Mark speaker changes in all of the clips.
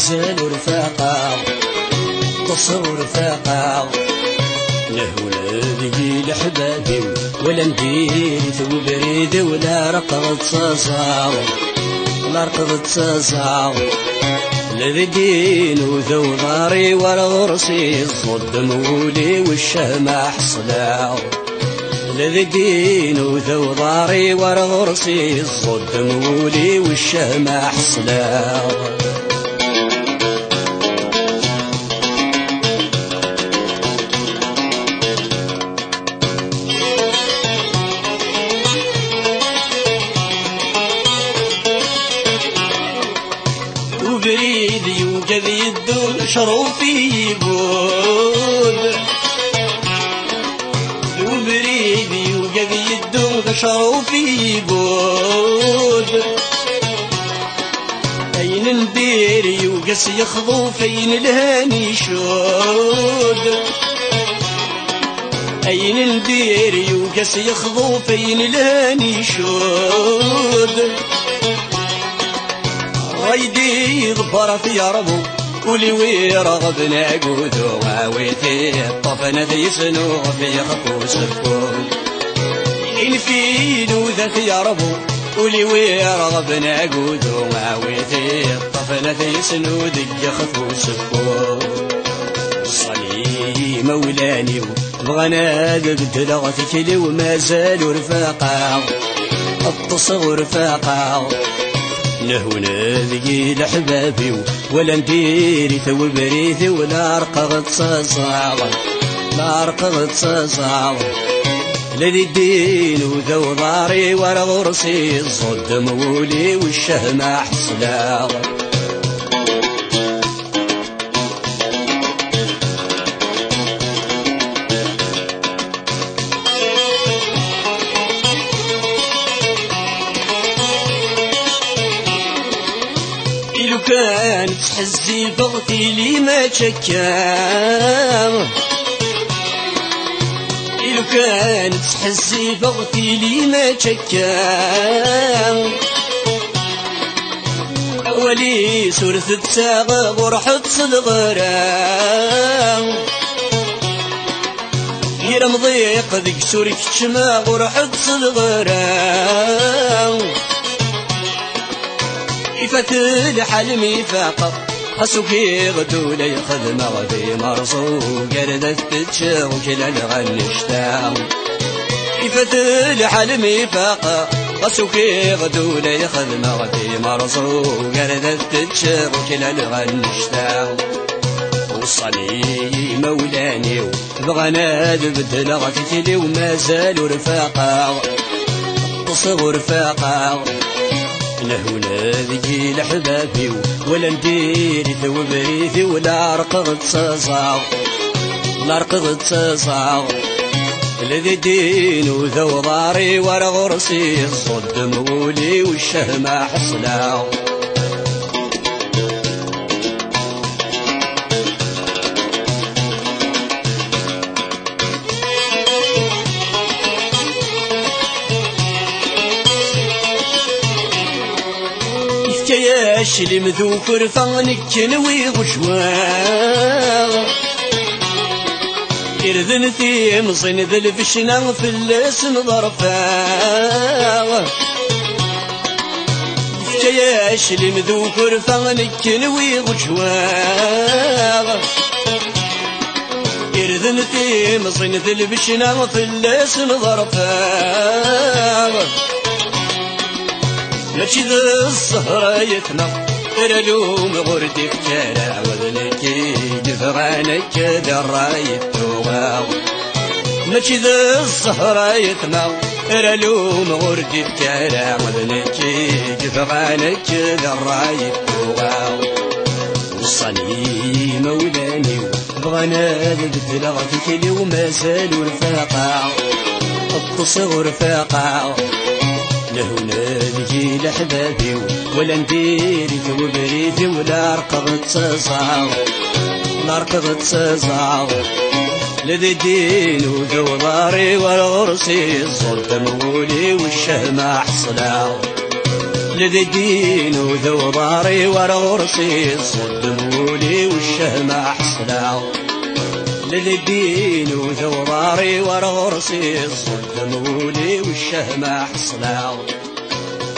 Speaker 1: مازال رفاقة تصور رفاقة لهونا ذي لحبابي ولا ندير ثو بريد ولا رقض صاصا ولا رقض صاصا الذي دين وذو ضاري ورا غرسي الصد مولي والشمع حصلا الذي دين وذو ضاري ورا غرسي الصد مولي والشمع حصلا بريد يوجد يدو شروفي يقول وبريد يوجد يدو شروفي يقول أين ندير يوجس يخضو فين الهاني شود أين ندير يوجس يخضو فين الهاني شود رايدي ضبر في ربو ولي ويرغب نعقودو غاويتي الطفنة ذي سنو في خفو سفون إن في نوذة يا ربو ولي ويرغب نعقودو غاويتي الطفنة ذي سنو ذي خفو سفون صلي مولاني بغنا ذبت لغتك لي وما زالوا رفاقا التصغر رفاقا لهونا ذي لحبابي ولا نديري ثو بريثي ولا رقغت صاصا لا رقغت صاصا الذي الدين وذو ضاري ورا غرسي الصد مولي والشهمة حصلا كانت تحزي بغتي لي ما تشكام إلو كانت تحزي بغتي لي ما تشكام أولي سورث تساغ ورحت صدغرام غير مضيق ذيك سورك تشما ورحت صدغرام فتل حلمي فاقر خسوكي غدولي خدمة غدي مرصو قردت تتشوك للغنشتا فتل حلمي فاقر خسوكي غدولي خدمة غدي مرصو قردت تتشوك للغنشتا وصلي مولاني بغنا ذبت لغتك وما زالوا رفاقا تصغر رفاقا لهونا ذي لحبابي ولا نديري ثو بريثي ولا رقغت صاصا لا رقغت صاصا الذي دين وذو ضاري ورا غرسي الصد مولي والشهمة حصلا اللي مذوكر فانك نوي غشوان إرذن ثيم صين ذا الفشنا في اللسن ظرفا جياش اللي مذوكر فانك نوي غشوان إرذن ثيم صين ذا الفشنا في اللسن ظرفا ماشي ذا السهرة يتنق ترلوم غردك كلا وذنكي جفرانك ذرايت توغاو ماشي ذا السهرة يتنق ترلوم غردك كلا وذنكي جفرانك ذرايت توغاو وصلي مولاني بغنا ذبت لغتك لي وما زالوا رفاقا التصغر رفاقا لهونا ذي لحبابي ولا نديري ثو بريثي ولا رقغت صاصا لا رقغت صاصا لذي الدين وذو ضاري والغرسي الصد مولي والشهمة حصلا لذي الدين وذو ضاري ورا غرسي صدمولي والشهمة حصلاو لذي الدين وذو ضاري ورا غرسي صدمولي والشهمة حصلاو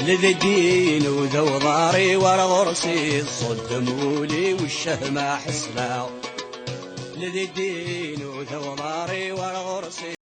Speaker 1: لذي الدين وذو ضاري ورا غرسي صدمولي والشهمة حصلاو لذي الدين وذو ضاري ورا غرسي